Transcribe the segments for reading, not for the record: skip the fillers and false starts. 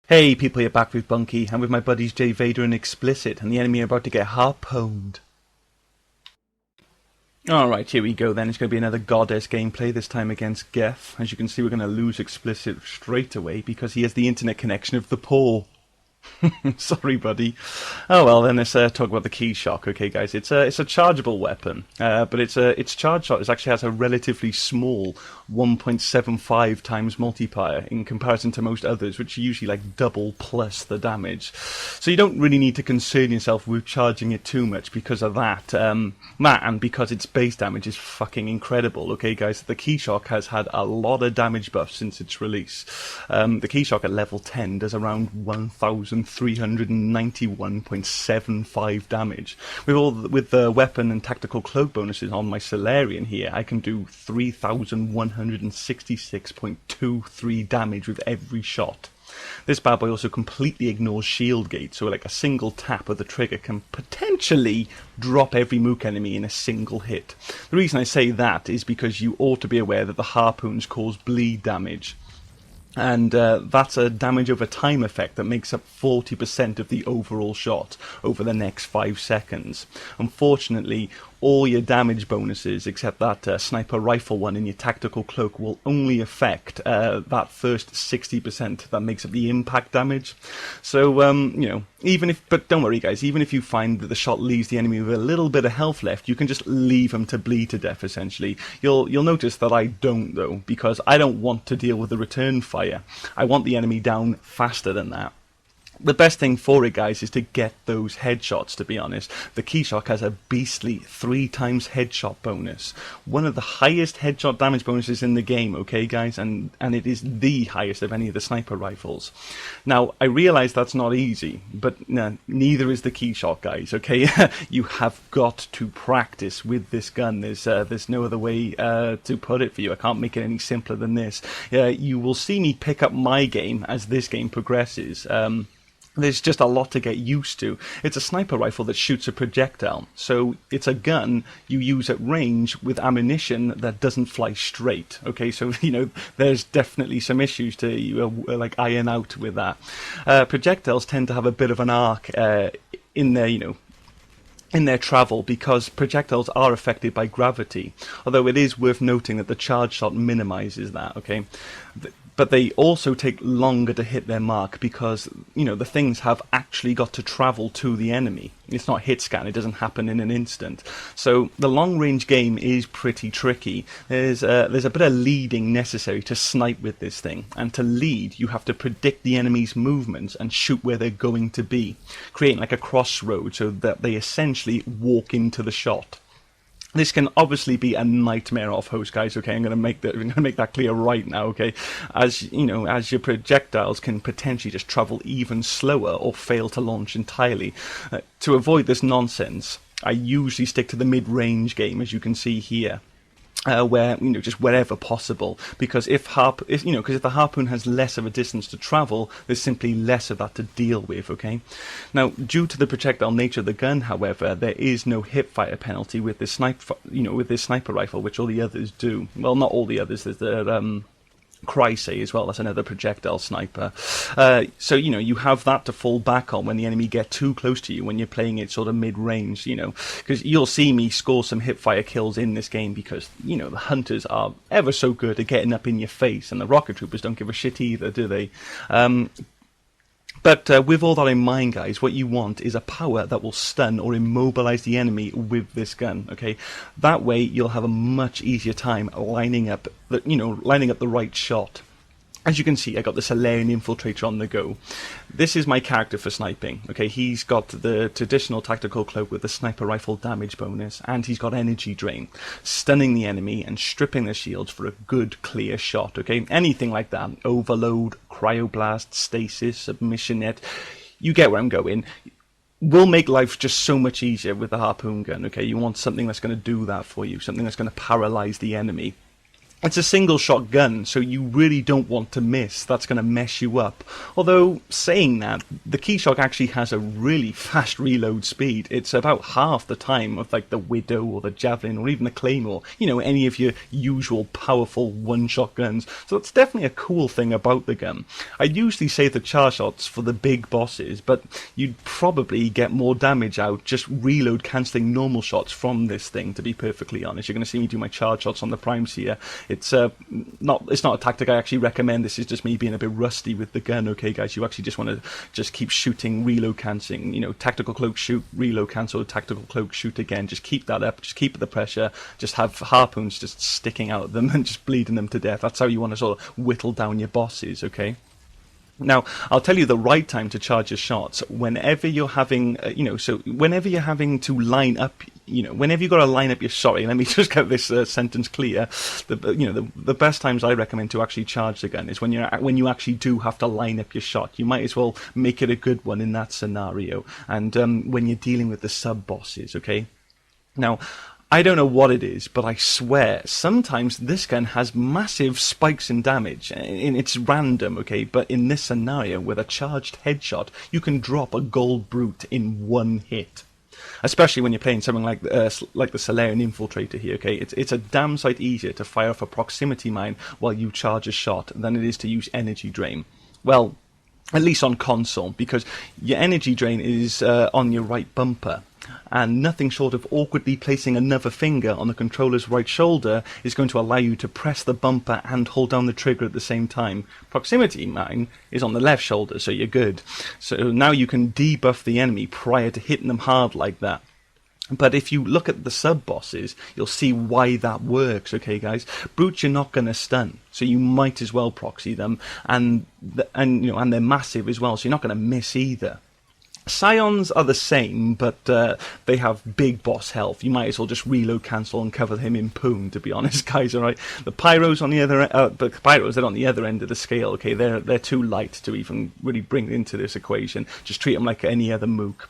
Hey people, you're back with Bunky, and with my buddies Jay Vader and Explicit, and the enemy are about to get harpooned. Alright, here we go then. It's going to be another Goddess gameplay, this time against Geth. As you can see, we're going to lose Explicit straight away, because he has the internet connection of the poor. Sorry, buddy. Oh well, then let's talk about the Kishock. Okay, guys, it's a chargeable weapon, but its charge shot actually has a relatively small 1.75 times multiplier in comparison to most others, which are usually like double plus the damage. So you don't really need to concern yourself with charging it too much because of that. And because its base damage is fucking incredible. Okay, guys, the Kishock has had a lot of damage buffs since its release. The Kishock at level 10 does around 1,391.75 damage. With the weapon and tactical cloak bonuses on my Salarian here, I can do 3,166.23 damage with every shot. This bad boy also completely ignores shield gate, so like a single tap of the trigger can potentially drop every mook enemy in a single hit. The reason I say that is because you ought to be aware that the harpoons cause bleed damage. And that's a damage over time effect that makes up 40% of the overall shot over the next 5 seconds. Unfortunately, all your damage bonuses, except that sniper rifle one in your tactical cloak, will only affect that first 60% that makes up the impact damage. So, but don't worry guys, even if you find that the shot leaves the enemy with a little bit of health left, you can just leave them to bleed to death, essentially. You'll notice that I don't, though, because I don't want to deal with the return fire. I want the enemy down faster than that. The best thing for it, guys, is to get those headshots, to be honest. The Kishock has a beastly 3 times headshot bonus. One of the highest headshot damage bonuses in the game, okay, guys? And it is the highest of any of the sniper rifles. Now, I realise that's not easy, but neither is the Kishock, guys, okay? You have got to practice with this gun. There's no other way to put it for you. I can't make it any simpler than this. You will see me pick up my game as this game progresses. There's just a lot to get used to. It's a sniper rifle that shoots a projectile, so it's a gun you use at range with ammunition that doesn't fly straight. Okay, so there's definitely some issues to like iron out with that. Projectiles tend to have a bit of an arc in their travel, because projectiles are affected by gravity, although it is worth noting that the charge shot minimizes that, okay? But they also take longer to hit their mark because, the things have actually got to travel to the enemy. It's not hit scan, it doesn't happen in an instant. So the long range game is pretty tricky. There's a bit of leading necessary to snipe with this thing. And to lead, you have to predict the enemy's movements and shoot where they're going to be, creating like a crossroad so that they essentially walk into the shot. This can obviously be a nightmare off host, guys. Okay, I'm going to make that clear right now. Okay, as your projectiles can potentially just travel even slower or fail to launch entirely. To avoid this nonsense, I usually stick to the mid-range game, as you can see here. Where just wherever possible, because if the harpoon has less of a distance to travel, there's simply less of that to deal with. Okay, now due to the projectile nature of the gun, however, there is no hipfire penalty with this sniper rifle, which all the others do. Well, not all the others. There's the Cryse as well, that's another projectile sniper. So you have that to fall back on when the enemy get too close to you when you're playing it sort of mid-range, because you'll see me score some hipfire kills in this game because the hunters are ever so good at getting up in your face, and the rocket troopers don't give a shit either, do they? But with all that in mind, guys, what you want is a power that will stun or immobilize the enemy with this gun, okay? That way you'll have a much easier time lining up the right shot. As you can see, I got the Salarian infiltrator on the go. This is my character for sniping. Okay, he's got the traditional tactical cloak with the sniper rifle damage bonus, and he's got energy drain, stunning the enemy and stripping their shields for a good clear shot. Okay, anything like that, overload, cryoblast, stasis, submission net. You get where I'm going. Will make life just so much easier with the harpoon gun. Okay, you want something that's going to do that for you, something that's going to paralyze the enemy. It's a single shot gun, so you really don't want to miss. That's going to mess you up. Although, saying that, the Kishock actually has a really fast reload speed. It's about half the time of like the Widow or the Javelin or even the Claymore. You know, any of your usual powerful one-shot guns. So it's definitely a cool thing about the gun. I usually save the charge shots for the big bosses, but you'd probably get more damage out just reload cancelling normal shots from this thing, to be perfectly honest. You're going to see me do my charge shots on the primes here. It's not a tactic I actually recommend. This is just me being a bit rusty with the gun, okay, guys? You actually just want to just keep shooting, reload cancelling. You know, tactical cloak, shoot, reload cancel, tactical cloak, shoot again. Just keep that up. Just keep the pressure. Just have harpoons just sticking out of them and just bleeding them to death. That's how you want to sort of whittle down your bosses, okay? Now, I'll tell you the right time to charge your shots whenever you're having, whenever you're having to line up, whenever you've got to line up your, sorry, let me just get this sentence clear. The best times I recommend to actually charge the gun is when you actually do have to line up your shot. You might as well make it a good one in that scenario. And when you're dealing with the sub-bosses, okay? Now, I don't know what it is, but I swear, sometimes this gun has massive spikes in damage, and it's random, okay? But in this scenario, with a charged headshot, you can drop a gold brute in one hit. Especially when you're playing something like the Salarian infiltrator here, okay? It's a damn sight easier to fire off a proximity mine while you charge a shot than it is to use energy drain. Well, at least on console, because your energy drain is on your right bumper. And nothing short of awkwardly placing another finger on the controller's right shoulder is going to allow you to press the bumper and hold down the trigger at the same time. Proximity mine is on the left shoulder, so you're good. So now you can debuff the enemy prior to hitting them hard like that. But if you look at the sub-bosses, you'll see why that works, okay, guys? Brutes you're not going to stun, so you might as well proxy them, and they're massive as well, so you're not going to miss either. Saiyans are the same, but they have big boss health. You might as well just reload cancel and cover him in poon, to be honest, guys, alright? The Pyros on the other but Pyros, they're on the other end of the scale, okay? They're too light to even really bring into this equation. Just treat them like any other mook.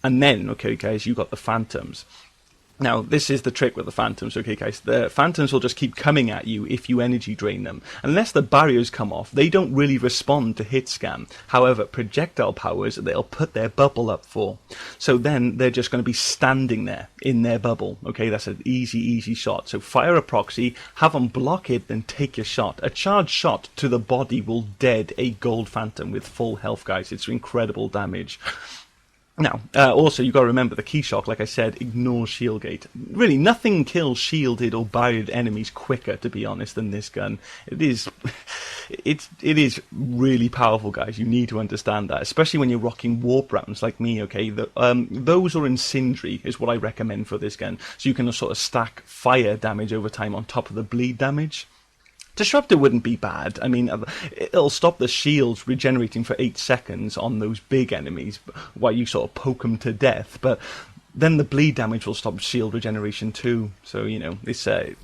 And then, okay, guys, you got the Phantoms. Now, this is the trick with the Phantoms, okay, guys? The Phantoms will just keep coming at you if you energy drain them. Unless the barriers come off, they don't really respond to hit scan. However, projectile powers, they'll put their bubble up for. So then they're just going to be standing there in their bubble, okay? That's an easy shot. So fire a proxy, have them block it, then take your shot. A charged shot to the body will dead a gold Phantom with full health, guys. It's incredible damage. Now, also, you've got to remember the Kishock, like I said, ignores shield gate. Really, nothing kills shielded or barriered enemies quicker, to be honest, than this gun. It is really powerful, guys. You need to understand that, especially when you're rocking warp rounds like me, okay? Those are incendiary, is what I recommend for this gun. So you can sort of stack fire damage over time on top of the bleed damage. Disruptor wouldn't be bad. I mean, it'll stop the shields regenerating for 8 seconds on those big enemies while you sort of poke them to death. But then the bleed damage will stop shield regeneration too. So, you know, you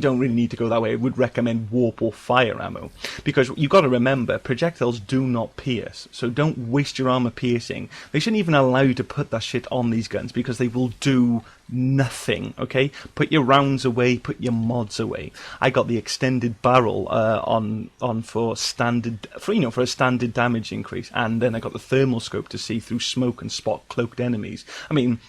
don't really need to go that way. I would recommend warp or fire ammo, because you've got to remember, projectiles do not pierce, so don't waste your armor piercing. They shouldn't even allow you to put that shit on these guns, because they will do nothing, okay? Put your rounds away, put your mods away. I got the extended barrel on for a standard damage increase, and then I got the thermal scope to see through smoke and spot cloaked enemies. I mean,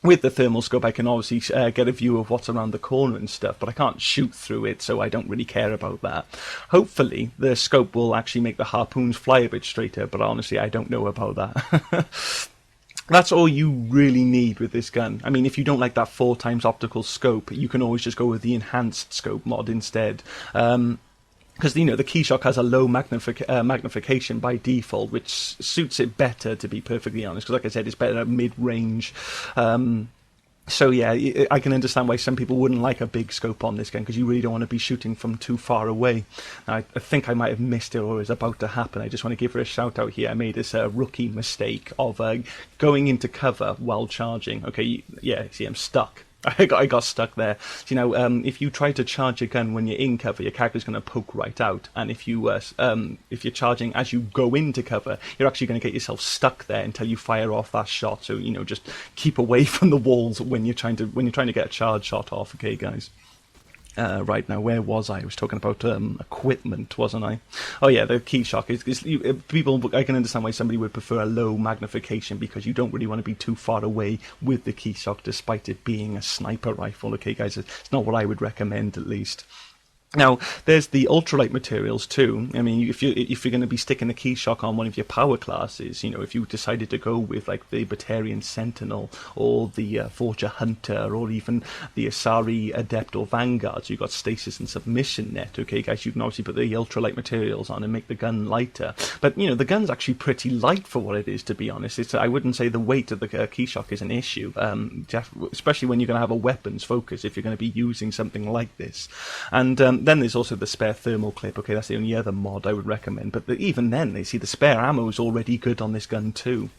with the thermal scope, I can obviously get a view of what's around the corner and stuff, but I can't shoot through it, so I don't really care about that. Hopefully, the scope will actually make the harpoons fly a bit straighter, but honestly, I don't know about that. That's all you really need with this gun. I mean, if you don't like that 4x optical scope, you can always just go with the enhanced scope mod instead. Because, you know, the Kishock has a low magnification by default, which suits it better, to be perfectly honest. Because, like I said, it's better at mid-range. So, yeah, I can understand why some people wouldn't like a big scope on this gun, because you really don't want to be shooting from too far away. Now, I think I might have missed it, or is about to happen. I just want to give her a shout-out here. I made this rookie mistake of going into cover while charging. Okay, yeah, see, I'm stuck. I got stuck there. So, you know, if you try to charge your gun when you're in cover, your character's going to poke right out. And if you're charging as you go into cover, you're actually going to get yourself stuck there until you fire off that shot. So, you know, just keep away from the walls when you're trying to get a charge shot off. Okay, guys. Right now, where was I? I was talking about equipment, wasn't I? Oh yeah, the Kishock is people. I can understand why somebody would prefer a low magnification because you don't really want to be too far away with the Kishock, despite it being a sniper rifle. Okay, guys, it's not what I would recommend, at least. Now, there's the ultralight materials too. I mean, if you're going to be sticking the Kishock on one of your power classes, you know, if you decided to go with like the Batarian Sentinel or the Forger Hunter or even the Asari Adept or Vanguard, so you've got Stasis and Submission Net, okay, guys, you can obviously put the ultralight materials on and make the gun lighter. But, you know, the gun's actually pretty light for what it is, to be honest. I wouldn't say the weight of the Kishock is an issue, especially when you're going to have a weapons focus if you're going to be using something like this. And then there's also the spare thermal clip. Okay, that's the only other mod I would recommend. But even then, they see the spare ammo is already good on this gun too.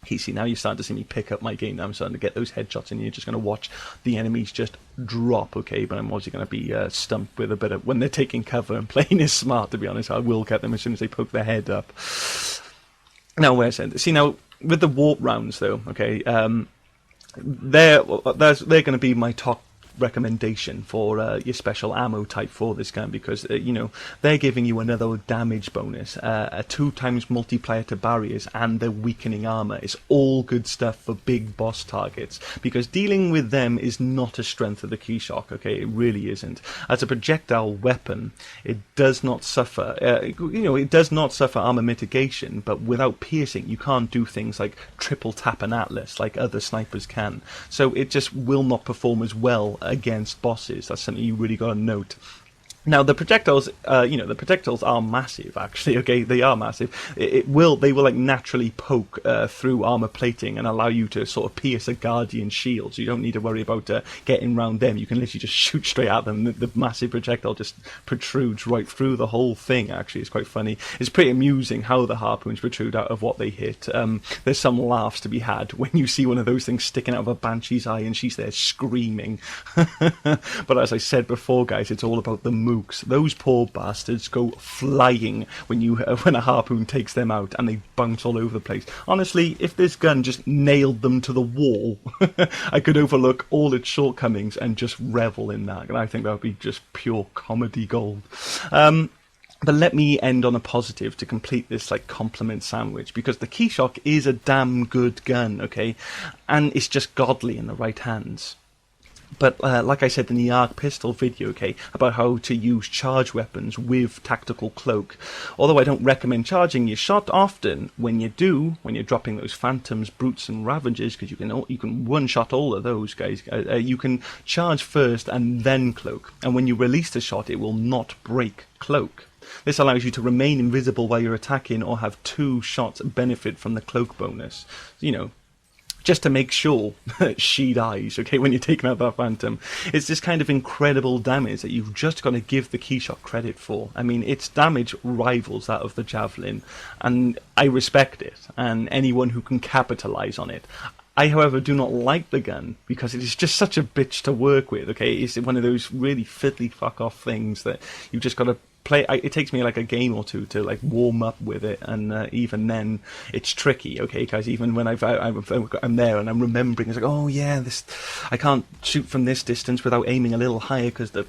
You see, now you're starting to see me pick up my game. Now I'm starting to get those headshots, and you're just going to watch the enemies just drop. Okay, but I'm obviously going to be stumped with a bit of when they're taking cover and playing is smart. To be honest, I will get them as soon as they poke their head up. Now, where's it? See, now with the warp rounds though, okay, they're going to be my top recommendation for your special ammo type for this gun, because you know, they're giving you another damage bonus, a 2x multiplier to barriers, and the weakening armor. It's all good stuff for big boss targets, because dealing with them is not a strength of the Kishock. Okay, it really isn't. As a projectile weapon, it does not suffer you know, it does not suffer armor mitigation, but without piercing you can't do things like triple tap an Atlas like other snipers can, so it just will not perform as well against bosses. That's something you really got to note. Now the projectiles, you know, the projectiles are massive. Actually, okay, they are massive. They will like naturally poke through armor plating and allow you to sort of pierce a guardian shield. So you don't need to worry about getting around them. You can literally just shoot straight at them. The massive projectile just protrudes right through the whole thing. Actually, it's quite funny. It's pretty amusing how the harpoons protrude out of what they hit. There's some laughs to be had when you see one of those things sticking out of a Bwnci's eye and she's there screaming. But as I said before, guys, it's all about the move. Those poor bastards go flying when a harpoon takes them out, and they bounce all over the place. Honestly, if this gun just nailed them to the wall, I could overlook all its shortcomings and just revel in that. And I think that would be just pure comedy gold. But let me end on a positive to complete this like compliment sandwich, because the Kishock is a damn good gun, okay, and it's just godly in the right hands. But like I said in the ARC pistol video, okay, about how to use charge weapons with tactical cloak, although I don't recommend charging your shot often, when you do, when you're dropping those phantoms, brutes and ravagers, because you can one-shot all of those guys, you can charge first and then cloak, and when you release the shot it will not break cloak. This allows you to remain invisible while you're attacking, or have two shots benefit from the cloak bonus, you know, just to make sure she dies, okay, when you're taking out that phantom. It's this kind of incredible damage that you've just got to give the Kishock credit for. I mean, its damage rivals that of the Javelin, and I respect it, and anyone who can capitalize on it. I, however, do not like the gun, because it is just such a bitch to work with, okay? It's one of those really fiddly fuck-off things that you've just got to play. It takes me like a game or two to like warm up with it, and even then it's tricky, okay, guys. Even when I'm there and I'm remembering, it's like, oh yeah, I can't shoot from this distance without aiming a little higher, because the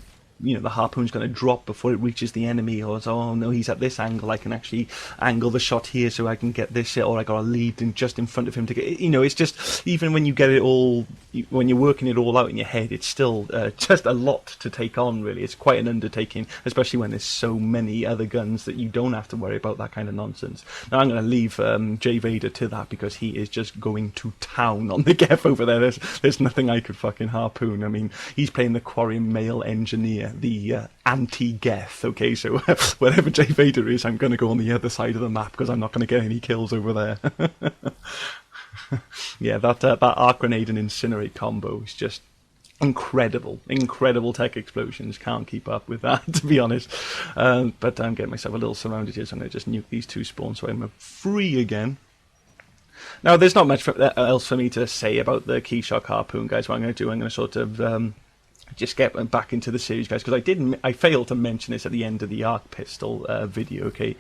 harpoon's going to drop before it reaches the enemy, or so, oh no, he's at this angle, I can actually angle the shot here so I can get this shit, or I got to lead just in front of him to get, you know, it's just, even when you get it all, when you're working it all out in your head, it's still just a lot to take on, really. It's quite an undertaking, especially when there's so many other guns that you don't have to worry about that kind of nonsense. Now I'm going to leave J Vader to that, because he is just going to town on the Geth over there. There's nothing I could fucking harpoon. I mean, he's playing the Quarry Male Engineer, the anti-Geth, okay, so wherever J Vader is, I'm going to go on the other side of the map, because I'm not going to get any kills over there. Yeah, that arc grenade and incinerate combo is just incredible tech explosions. Can't keep up with that, to be honest. But I'm getting myself a little surrounded here, so I'm going to just nuke these two spawns so I'm free again. Now, there's not much else for me to say about the Kishock Harpoon, guys. What I'm going to do, I'm going to sort of just get back into the series, guys, because I failed to mention this at the end of the ARC pistol video, okay.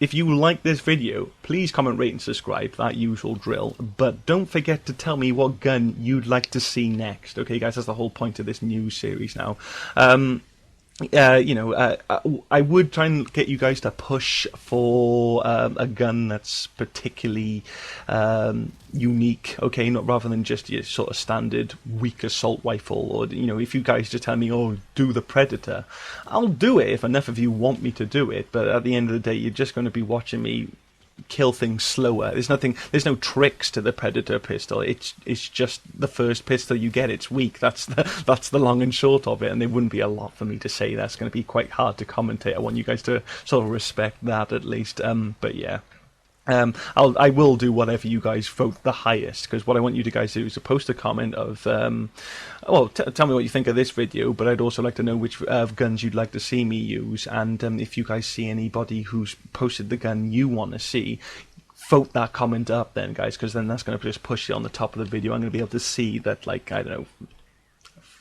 if you like this video, please comment, rate, and subscribe, that usual drill. But don't forget to tell me what gun you'd like to see next. Okay, guys, that's the whole point of this news series now. I would try and get you guys to push for a gun that's particularly unique, okay, not rather than just your sort of standard weak assault rifle, or, you know, if you guys just tell me, oh, do the Predator, I'll do it if enough of you want me to do it, but at the end of the day, you're just going to be watching me kill things slower. There's no tricks to the Predator pistol. It's just the first pistol you get. It's weak. That's the long and short of it. And there wouldn't be a lot for me to say. That's going to be quite hard to commentate. I want you guys to sort of respect that at least. But yeah. I will do whatever you guys vote the highest, because what I want you to guys do is to post a comment of, tell me what you think of this video, but I'd also like to know which guns you'd like to see me use, and if you guys see anybody who's posted the gun you want to see, vote that comment up then, guys, because then that's going to just push it on the top of the video. I'm going to be able to see that, like, I don't know,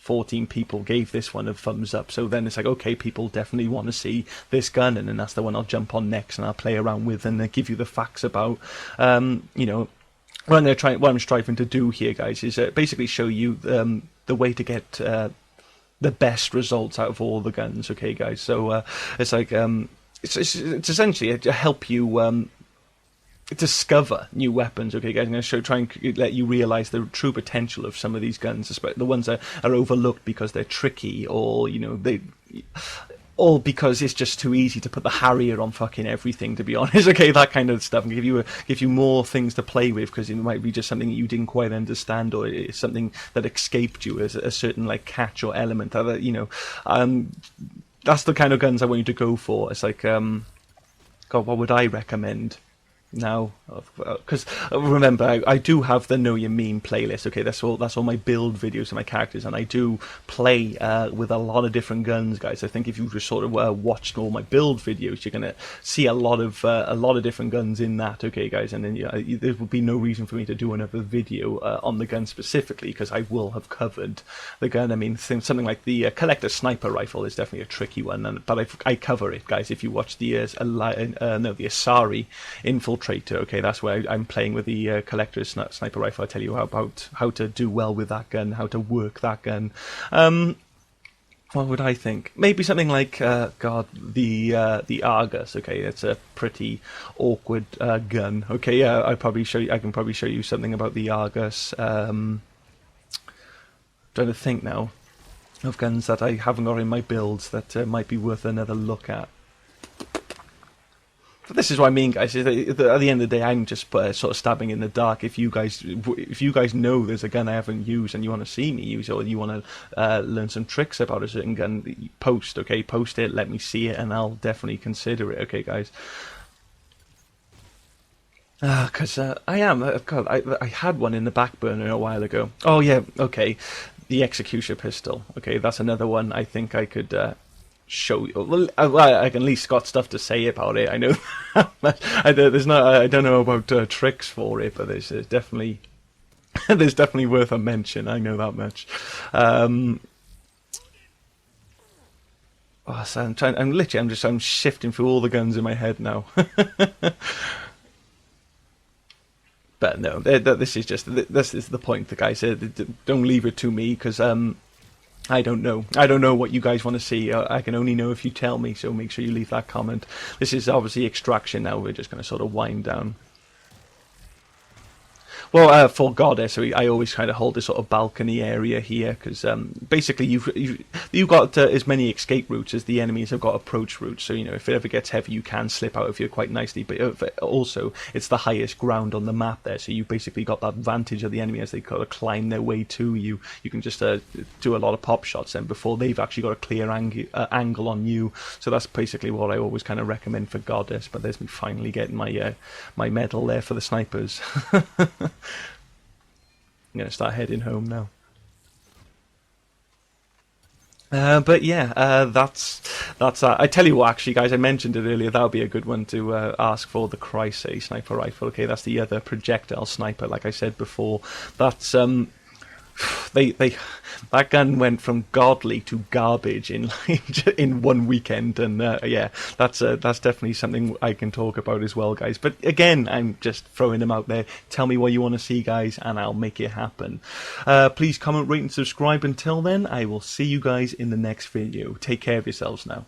14 people gave this one a thumbs up, so then it's like, okay, people definitely want to see this gun, and then that's the one I'll jump on next and I'll play around with and give you the facts about, you know, what I'm striving to do here, guys, is basically show you the way to get the best results out of all the guns, okay, guys. So it's like it's essentially to help you discover new weapons, okay, guys. I'm going to try and let you realise the true potential of some of these guns, especially the ones that are overlooked because they're tricky, or, you know, or because it's just too easy to put the Harrier on fucking everything, to be honest, okay, that kind of stuff, and give you more things to play with, because it might be just something that you didn't quite understand, or it's something that escaped you as a certain, like, catch or element, that, you know, that's the kind of guns I want you to go for. It's like, God, what would I recommend? Now, because remember, I do have the Know Your Meme playlist. Okay, that's all my build videos of my characters, and I do play with a lot of different guns, guys. I think if you just sort of watched all my build videos, you're gonna see a lot of different guns in that. Okay, guys, and then there would be no reason for me to do another video on the gun specifically, because I will have covered the gun. I mean, something like the collector sniper rifle is definitely a tricky one, but I cover it, guys. If you watch the Asari Infiltrator. Okay, that's where I'm playing with the collector's sniper rifle. I tell you about how to do well with that gun, how to work that gun. What would I think? Maybe something like the Argus. Okay, it's a pretty awkward gun. Okay, yeah, I can probably show you something about the Argus. Trying to think now of guns that I haven't got in my builds that might be worth another look at. But this is what I mean, guys. At the end of the day, I'm just sort of stabbing in the dark. If you guys know there's a gun I haven't used and you want to see me use it, or you want to learn some tricks about a certain gun, post, okay? Post it, let me see it, and I'll definitely consider it, okay, guys? Because I had one in the back burner a while ago. Oh, yeah, okay. The Executioner pistol. Okay, that's another one I think I could... show you. Well, I can at least got stuff to say about it. I know. I don't know about tricks for it, but there's definitely worth a mention. I know that much. So I'm shifting through all the guns in my head now. But no, this is the point. The guy said, don't leave it to me, because I don't know. I don't know what you guys want to see. I can only know if you tell me, so make sure you leave that comment. This is obviously Extraction now. We're just going to sort of wind down. Well, for Goddess, I always kind of hold this sort of balcony area here, because basically you've got as many escape routes as the enemies have got approach routes. So, you know, if it ever gets heavy, you can slip out of here quite nicely. But also, it's the highest ground on the map there, so you basically got that advantage of the enemy as they kind of climb their way to you. You can just do a lot of pop shots then before they've actually got a clear angle on you. So that's basically what I always kind of recommend for Goddess. But there's me finally getting my medal there for the snipers. I'm going to start heading home now. But yeah, that's I tell you what, actually, guys, I mentioned it earlier. That would be a good one to ask for, the Chrysay sniper rifle. Okay, that's the other projectile sniper, like I said before. That's they that gun went from godly to garbage in in one weekend, and yeah, that's definitely something I can talk about as well, guys. But again, I'm just throwing them out there. Tell me what you want to see, guys, and I'll make it happen. Please comment, rate, and subscribe. Until then, I will see you guys in the next video. Take care of yourselves now.